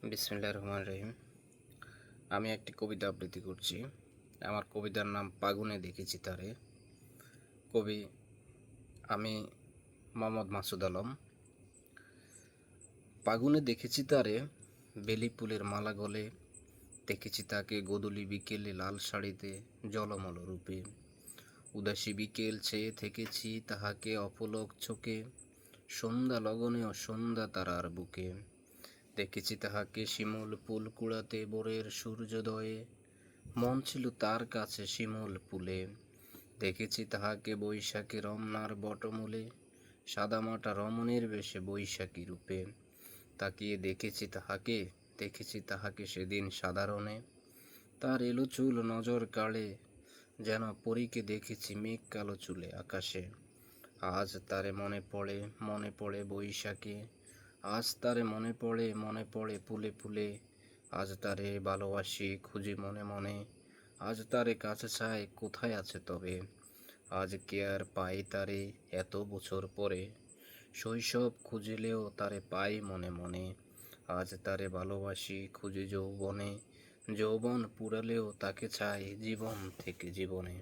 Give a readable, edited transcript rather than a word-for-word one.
বিসমিল্লাহির রহমানির রহিম। আমি একটি কবিতা আবৃত্তি করছি। আমার কবিতার নাম ফাগুনে দেখেছি তারে। কবি আমি মোহাম্মদ মাসুদ আলম। ফাগুনে দেখেছি তারে, বেলি ফুলের মালা গলে, দেখেছি তাকে গোধূলি বিকেলে লাল শাড়িতে জলমল রূপে। উদাসী বিকেল চেয়ে থেকেছি তাহাকে অপলক চোখে, সন্ধ্যা লগনে ও সন্ধ্যা তারার বুকে। দেখেছি তাহাকে শিমুল ফুল কুড়াতে ভোরের সূর্যোদয়ে, মন ছিল তার কাছে শিমুল ফুলে। দেখেছি তাহাকে বৈশাখী রমনার বটমূলে, সাদামাটা রমণীর বেশে বৈশাখী রূপে। তাকিয়ে দেখেছি তাহাকে সেদিন সাধারণে, তার এলো চুল নজর কাড়ে, যেন পরীকে দেখেছি মেঘ কালো চুলে আকাশে। আজ তারে মনে পড়ে বৈশাখে, আজ তারে মনে পড়ে ফুলে ফুলে। আজ তারে ভালোবাসি খুঁজি মনে মনে, আজ তারে কাছে চাই কোথায় আছে তবে। আজ কে আর পাই তারে এত বছর পরে, শৈশব খুঁজিলেও তারে পাই মনে মনে। আজ তারে ভালোবাসি খুঁজি যৌবনে, যৌবন পুরালেও তাকে চাই জীবন থেকে জীবনে।